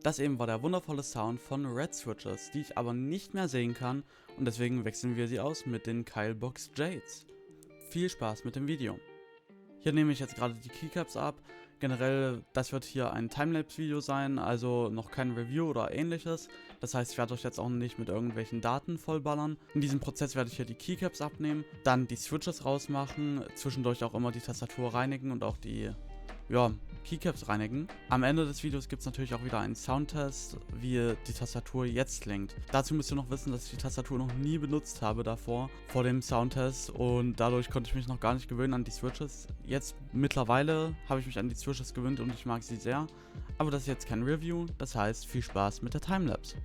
Das eben war der wundervolle Sound von Red Switches, die ich aber nicht mehr sehen kann und deswegen wechseln wir sie aus mit den Keilbox Jades. Viel Spaß mit dem Video. Hier nehme ich jetzt gerade die Keycaps ab. Generell, das wird hier ein Timelapse-Video sein, also noch kein Review oder ähnliches. Das heißt, ich werde euch jetzt auch nicht mit irgendwelchen Daten vollballern. In diesem Prozess werde ich hier die Keycaps abnehmen, dann die Switches rausmachen, zwischendurch auch immer die Tastatur reinigen und auch die Keycaps reinigen. Am Ende des Videos gibt es natürlich auch wieder einen Soundtest, wie die Tastatur jetzt klingt. Dazu müsst ihr noch wissen, dass ich die Tastatur noch nie benutzt habe davor, vor dem Soundtest, und dadurch konnte ich mich noch gar nicht gewöhnen an die Switches. Jetzt mittlerweile habe ich mich an die Switches gewöhnt und ich mag sie sehr, aber das ist jetzt kein Review, das heißt viel Spaß mit der Timelapse.